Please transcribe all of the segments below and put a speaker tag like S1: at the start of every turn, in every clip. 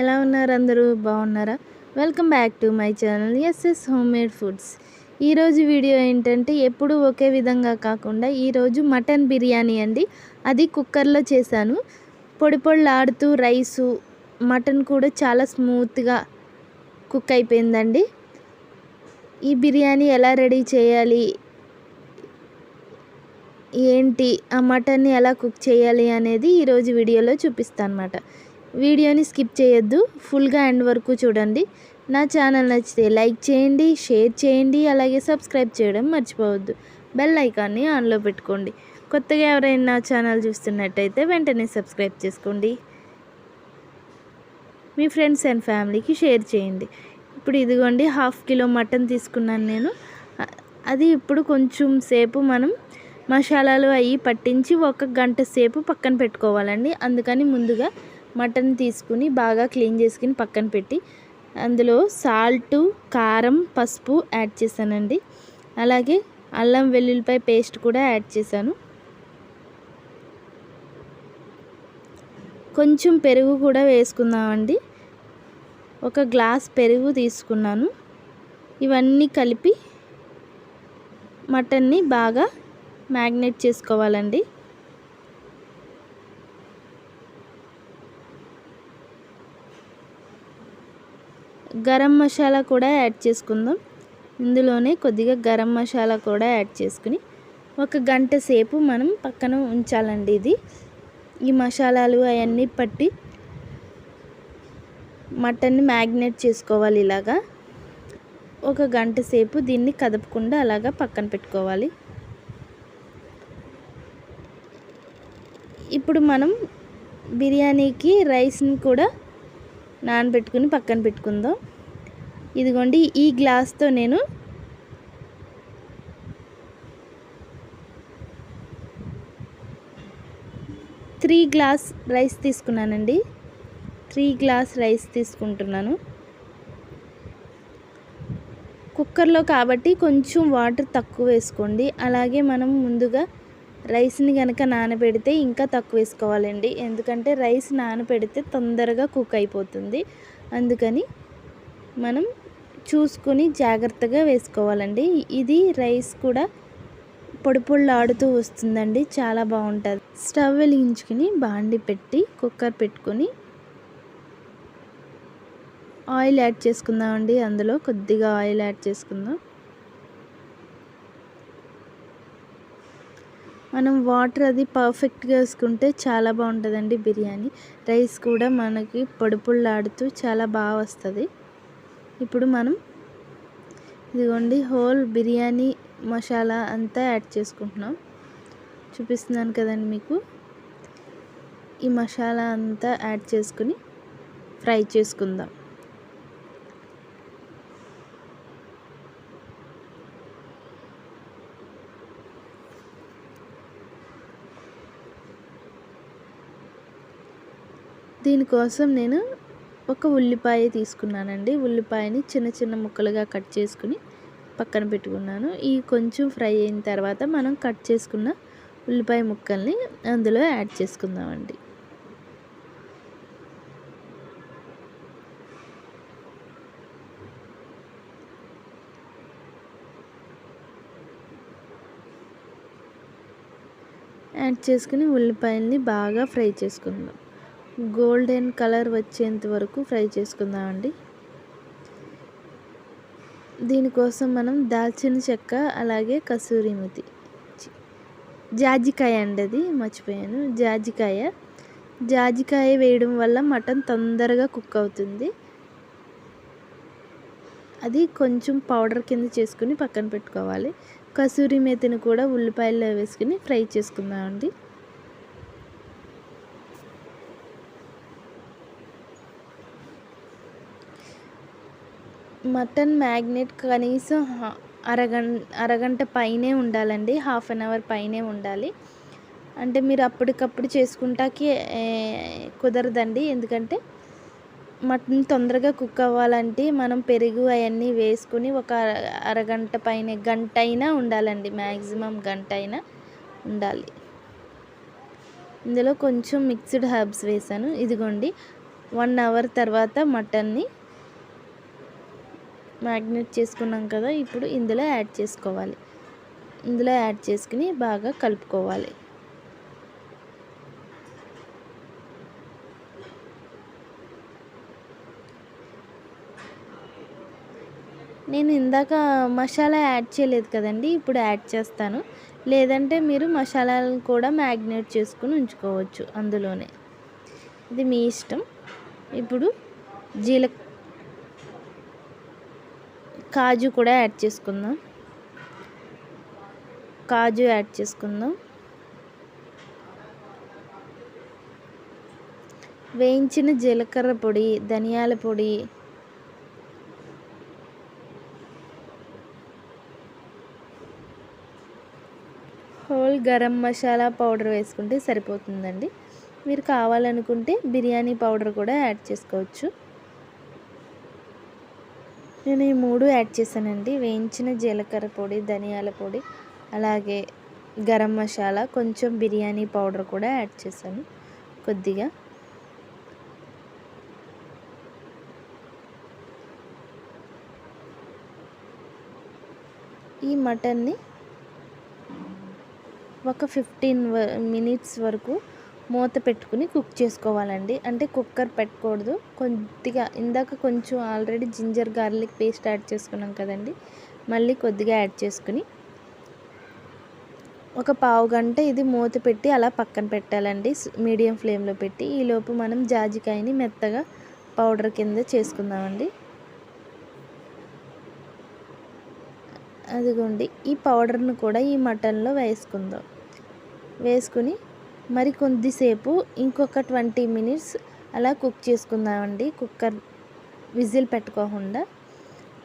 S1: ఎలా ఉన్నారు అందరూ? బాగున్నారా? Welcome back to my channel homemade foods. ఈరోజు వీడియో ఏంటంటే ఎప్పుడు ఒకే విధంగా కాకుండా ఈరోజు మటన్ బిర్యానీ అండి. అది కుక్కర్లో చేశాను. పొడి పొడిలాడుతూ రైసు, మటన్ కూడా చాలా స్మూత్గా కుక్ అయిపోయిందండి. ఈ బిర్యానీ ఎలా రెడీ చేయాలి, ఏంటి, ఆ మటన్ని ఎలా కుక్ చేయాలి అనేది ఈరోజు వీడియోలో చూపిస్తాను అన్నమాట. వీడియోని స్కిప్ చేయొద్దు, ఫుల్గా ఎండ్ వరకు చూడండి. నా ఛానల్ నచ్చితే లైక్ చేయండి, షేర్ చేయండి, అలాగే సబ్స్క్రైబ్ చేయడం మర్చిపోవద్దు. బెల్ ఐకాన్ని ఆన్లో పెట్టుకోండి. కొత్తగా ఎవరైనా నా ఛానల్ చూస్తున్నట్టయితే వెంటనే సబ్స్క్రైబ్ చేసుకోండి. మీ ఫ్రెండ్స్ అండ్ ఫ్యామిలీకి షేర్ చేయండి. ఇప్పుడు ఇదిగోండి 1/2 కిలో మటన్ తీసుకున్నాను నేను. అది ఇప్పుడు కొంచెం సేపు మనం మసాలాలు అవి పట్టించి 1 గంట సేపు పక్కన పెట్టుకోవాలండి. అందుకని ముందుగా మటన్ తీసుకుని బాగా క్లీన్ చేసుకుని పక్కన పెట్టి అందులో సాల్టు, కారం, పసుపు యాడ్ చేశానండి. అలాగే అల్లం వెల్లుల్లిపాయ పేస్ట్ కూడా యాడ్ చేశాను. కొంచెం పెరుగు కూడా వేసుకుందామండి. 1 గ్లాస్ పెరుగు తీసుకున్నాను. ఇవన్నీ కలిపి మటన్ని బాగా మ్యాగ్నేట్ చేసుకోవాలండి. గరం మసాలా కూడా యాడ్ చేసుకుందాం. ఇందులోనే కొద్దిగా గరం మసాలా కూడా యాడ్ చేసుకుని 1 గంట సేపు మనం పక్కన ఉంచాలండి. ఈ మసాలాలు అవన్నీ పట్టి మటన్ని మ్యాగ్నేట్ చేసుకోవాలి. ఇలాగా 1 గంట సేపు దీన్ని కదపకుండా అలాగా పక్కన పెట్టుకోవాలి. ఇప్పుడు మనం బిర్యానీకి రైస్ని కూడా నానబెట్టుకుని పక్కన పెట్టుకుందాం. ఇదిగోండి, ఈ గ్లాస్తో నేను 3 గ్లాస్ రైస్ తీసుకున్నానండి. 3 గ్లాస్ రైస్ తీసుకుంటున్నాను. కుక్కర్లో కాబట్టి కొంచెం వాటర్ తక్కువ వేసుకోండి. అలాగే మనం ముందుగా రైస్ని కనుక నానబెడితే ఇంకా తక్కువ వేసుకోవాలండి. ఎందుకంటే రైస్ నానబెడితే తొందరగా కుక్ అయిపోతుంది. అందుకని మనం చూసుకొని జాగ్రత్తగా వేసుకోవాలండి. ఇది రైస్ కూడా పొడి పొడిలాడుతూ వస్తుందండి, చాలా బాగుంటుంది. స్టవ్ వెలిగించుకుని బాండి పెట్టి కుక్కర్ పెట్టుకొని ఆయిల్ యాడ్ చేసుకుందామండి. అందులో కొద్దిగా ఆయిల్ యాడ్ చేసుకుందాం. మనం వాటర్ అది పర్ఫెక్ట్గా వేసుకుంటే చాలా బాగుంటుందండి బిర్యానీ. రైస్ కూడా మనకి పొడి పొడిలాడుతూ చాలా బాగా వస్తుంది. ఇప్పుడు మనం ఇదిగోండి హోల్ బిర్యానీ మసాలా అంతా యాడ్ చేసుకుంటున్నాం. చూపిస్తున్నాను కదండి మీకు. ఈ మసాలా అంతా యాడ్ చేసుకుని ఫ్రై చేసుకుందాం. దీనికోసం నేను 1 ఉల్లిపాయ తీసుకున్నానండి. ఉల్లిపాయని చిన్న చిన్న ముక్కలుగా కట్ చేసుకుని పక్కన పెట్టుకున్నాను. ఈ కొంచెం ఫ్రై అయిన తర్వాత మనం కట్ చేసుకున్న ఉల్లిపాయ ముక్కల్ని అందులో యాడ్ చేసుకుందామండి. యాడ్ చేసుకుని ఉల్లిపాయల్ని బాగా ఫ్రై చేసుకుందాం. గోల్డెన్ కలర్ వచ్చేంత వరకు ఫ్రై చేసుకుందామండి. దీనికోసం మనం దాల్చిన చెక్క, అలాగే కసూరి మెతి, జాజికాయ అండి, అది మర్చిపోయాను. జాజికాయ వేయడం వల్ల మటన్ తొందరగా కుక్ అవుతుంది. అది కొంచెం పౌడర్ కింద చేసుకుని పక్కన పెట్టుకోవాలి. కసూరి మెతిని కూడా ఉల్లిపాయల్లో వేసుకుని ఫ్రై చేసుకుందామండి. మటన్ మ్యాగ్నేట్ కనీసం అరగంట పైనే ఉండాలండి. 1/2 అవర్ పైనే ఉండాలి. అంటే మీరు అప్పటికప్పుడు చేసుకుంటాకి కుదరదండి. ఎందుకంటే మటన్ తొందరగా కుక్ అవ్వాలంటే మనం పెరుగు అవన్నీ వేసుకుని 1 అరగంట పైనే, గంట అయినా ఉండాలండి. మ్యాక్సిమం గంట అయినా ఉండాలి. ఇందులో కొంచెం మిక్స్డ్ హర్బ్స్ వేసాను. ఇదిగోండి 1 అవర్ తర్వాత మటన్ని మ్యాగ్నేట్ చేసుకున్నాం కదా, ఇప్పుడు ఇందులో యాడ్ చేసుకోవాలి. ఇందులో యాడ్ చేసుకుని బాగా కలుపుకోవాలి. నేను ఇందాక మసాలా యాడ్ చేయలేదు కదండి, ఇప్పుడు యాడ్ చేస్తాను. లేదంటే మీరు మసాలాలను కూడా మ్యాగ్నేట్ చేసుకుని ఉంచుకోవచ్చు అందులోనే, ఇది మీ ఇష్టం. ఇప్పుడు కాజు కూడా యాడ్ చేసుకుందాం. కాజు యాడ్ చేసుకుందాం. వేయించిన జీలకర్ర పొడి, ధనియాల పొడి, హోల్ గరం మసాలా పౌడర్ వేసుకుంటే సరిపోతుందండి. మీరు కావాలనుకుంటే బిర్యానీ పౌడర్ కూడా యాడ్ చేసుకోవచ్చు. నేను ఈ 3 యాడ్ చేశానండి. వేయించిన జీలకర్ర పొడి, ధనియాల పొడి, అలాగే గరం మసాలా, కొంచెం బిర్యానీ పౌడర్ కూడా యాడ్ చేశాను కొద్దిగా. ఈ మటన్ని ఒక 15 మినిట్స్ వరకు మూత పెట్టుకుని కుక్ చేసుకోవాలండి. అంటే కుక్కర్ పెట్టకూడదు. కొద్దిగా ఇందాక కొంచెం already ginger garlic paste add చేసుకున్నాం కదండి, మళ్ళీ కొద్దిగా యాడ్ చేసుకుని ఒక పావు గంట ఇది మూత పెట్టి అలా పక్కన పెట్టాలండి, మీడియం ఫ్లేమ్లో పెట్టి. ఈలోపు మనం జాజికాయని మెత్తగా పౌడర్ కింద చేసుకుందామండి. అదిగోండి, ఈ పౌడర్ను కూడా ఈ మటన్లో వేసుకుందాం. వేసుకుని మరి కొద్దిసేపు ఇంకొక 20 మినిట్స్ అలా కుక్ చేసుకుందామండి. కుక్కర్ విజిల్ పెట్టుకోకుండా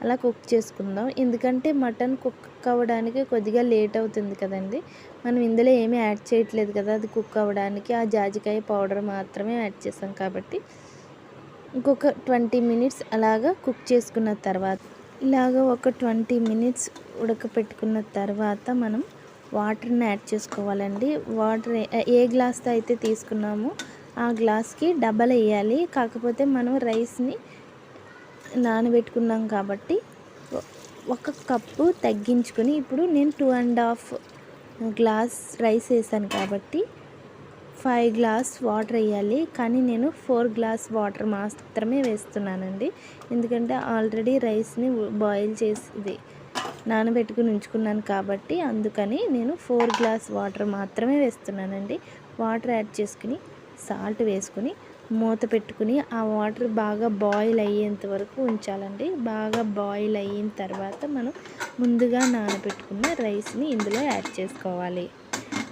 S1: అలా కుక్ చేసుకుందాం. ఎందుకంటే మటన్ కుక్ అవ్వడానికి కొద్దిగా లేట్ అవుతుంది కదండి. మనం ఇందులో ఏమీ యాడ్ చేయట్లేదు కదా, అది కుక్ అవ్వడానికి ఆ జాజికాయ పౌడర్ మాత్రమే యాడ్ చేసాం కాబట్టి ఇంకొక 20 మినిట్స్ అలాగా కుక్ చేసుకున్న తర్వాత, ఇలాగ ఒక 20 మినిట్స్ ఉడకపెట్టుకున్న తర్వాత మనం వాటర్ని యాడ్ చేసుకోవాలండి. వాటర్ ఏ గ్లాస్తో అయితే తీసుకున్నామో ఆ గ్లాస్కి డబల్ వేయాలి. కాకపోతే మనం రైస్ని నానబెట్టుకున్నాం కాబట్టి 1 కప్పు తగ్గించుకొని, ఇప్పుడు నేను 2.5 గ్లాస్ రైస్ వేసాను కాబట్టి 5 గ్లాస్ వాటర్ వేయాలి. కానీ నేను 4 గ్లాస్ వాటర్ మాత్రమే వేస్తున్నానండి. ఎందుకంటే ఆల్రెడీ రైస్ని బాయిల్ చేసి నానబెట్టుకుని ఉంచుకున్నాను కాబట్టి అందుకని నేను 4 గ్లాస్ వాటర్ మాత్రమే వేస్తున్నానండి. వాటర్ యాడ్ చేసుకుని సాల్ట్ వేసుకుని మూత పెట్టుకుని ఆ వాటర్ బాగా బాయిల్ అయ్యేంత వరకు ఉంచాలండి. బాగా బాయిల్ అయిన తర్వాత మనం ముందుగా నానబెట్టుకున్న రైస్ని ఇందులో యాడ్ చేసుకోవాలి.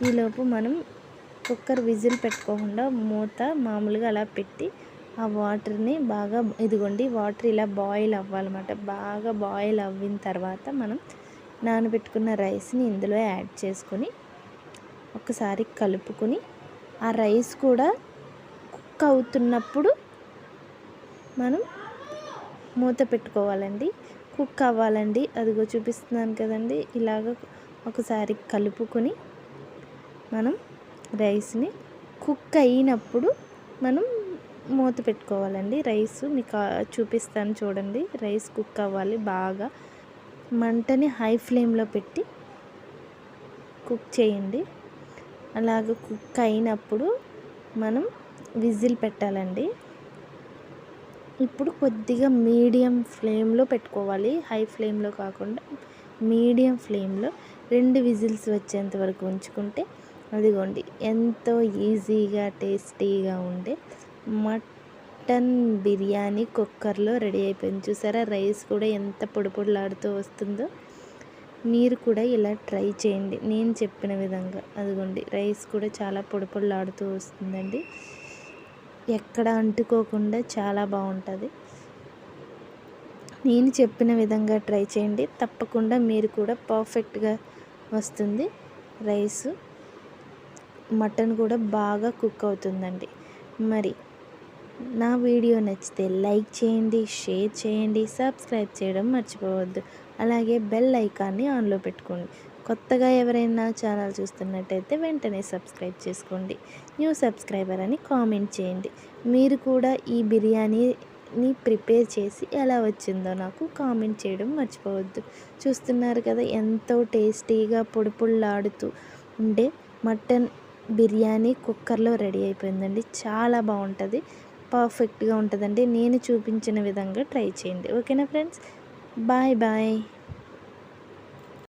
S1: ఈలోపు మనం కుక్కర్ విజిల్ పెట్టుకోకుండా మూత మామూలుగా అలా పెట్టి ఆ వాటర్ని బాగా, ఇదిగోండి వాటర్ ఇలా బాయిల్ అవ్వాలన్నమాట. బాగా బాయిల్ అవ్విన తర్వాత మనం నానబెట్టుకున్న రైస్ని ఇందులో యాడ్ చేసుకొని ఒకసారి కలుపుకొని, ఆ రైస్ కూడా కుక్ అవుతున్నప్పుడు మనం మూత పెట్టుకోవాలండి. కుక్ అవ్వాలండి. అదిగో చూపిస్తున్నాను కదండి, ఇలాగ ఒకసారి కలుపుకొని మనం రైస్ని కుక్ అయినప్పుడు మనం మూత పెట్టుకోవాలండి. రైస్ మీకు చూపిస్తాను చూడండి. రైస్ కుక్ అవ్వాలి బాగా. మంటని హై ఫ్లేమ్లో పెట్టి కుక్ చేయండి. అలాగ కుక్ అయినప్పుడు మనం విజిల్ పెట్టాలండి. ఇప్పుడు కొద్దిగా మీడియం ఫ్లేమ్లో పెట్టుకోవాలి, హై ఫ్లేమ్లో కాకుండా మీడియం ఫ్లేమ్లో 2 విజిల్స్ వచ్చేంత వరకు ఉంచుకుంటే అదిగోండి ఎంతో ఈజీగా టేస్టీగా ఉండే మటన్ బిర్యానీ కుక్కర్లో రెడీ అయిపోయింది. చూసారా, రైస్ కూడా ఎంత పొడి పొడిలాడుతూ వస్తుందో. మీరు కూడా ఇలా ట్రై చేయండి నేను చెప్పిన విధంగా. అదిగోండి రైస్ కూడా చాలా పొడి పొడిలాడుతూ వస్తుందండి. ఎక్కడ అంటుకోకుండా చాలా బాగుంటుంది. నేను చెప్పిన విధంగా ట్రై చేయండి, తప్పకుండా మీరు కూడా పర్ఫెక్ట్గా వస్తుంది. రైస్ మటన్ కూడా బాగా కుక్ అవుతుందండి. మరి నా వీడియో నచ్చితే లైక్ చేయండి, షేర్ చేయండి, సబ్స్క్రైబ్ చేయడం మర్చిపోవద్దు. అలాగే బెల్ ఐకాన్ని ఆన్లో పెట్టుకోండి. కొత్తగా ఎవరైనా ఛానల్ చూస్తున్నట్టయితే వెంటనే సబ్స్క్రైబ్ చేసుకోండి. న్యూ సబ్స్క్రైబర్ అని కామెంట్ చేయండి. మీరు కూడా ఈ బిర్యానీని ప్రిపేర్ చేసి ఎలా వచ్చిందో నాకు కామెంట్ చేయడం మర్చిపోవద్దు. చూస్తున్నారు కదా ఎంతో టేస్టీగా పొడిలాడుతూ ఉండే మటన్ బిర్యానీ కుక్కర్లో రెడీ అయిపోయిందండి. చాలా బాగుంటుంది, పర్ఫెక్ట్గా ఉంటుందండి. నేను చూపించిన విధంగా ట్రై చేయండి. ఓకేనా ఫ్రెండ్స్, బాయ్ బాయ్.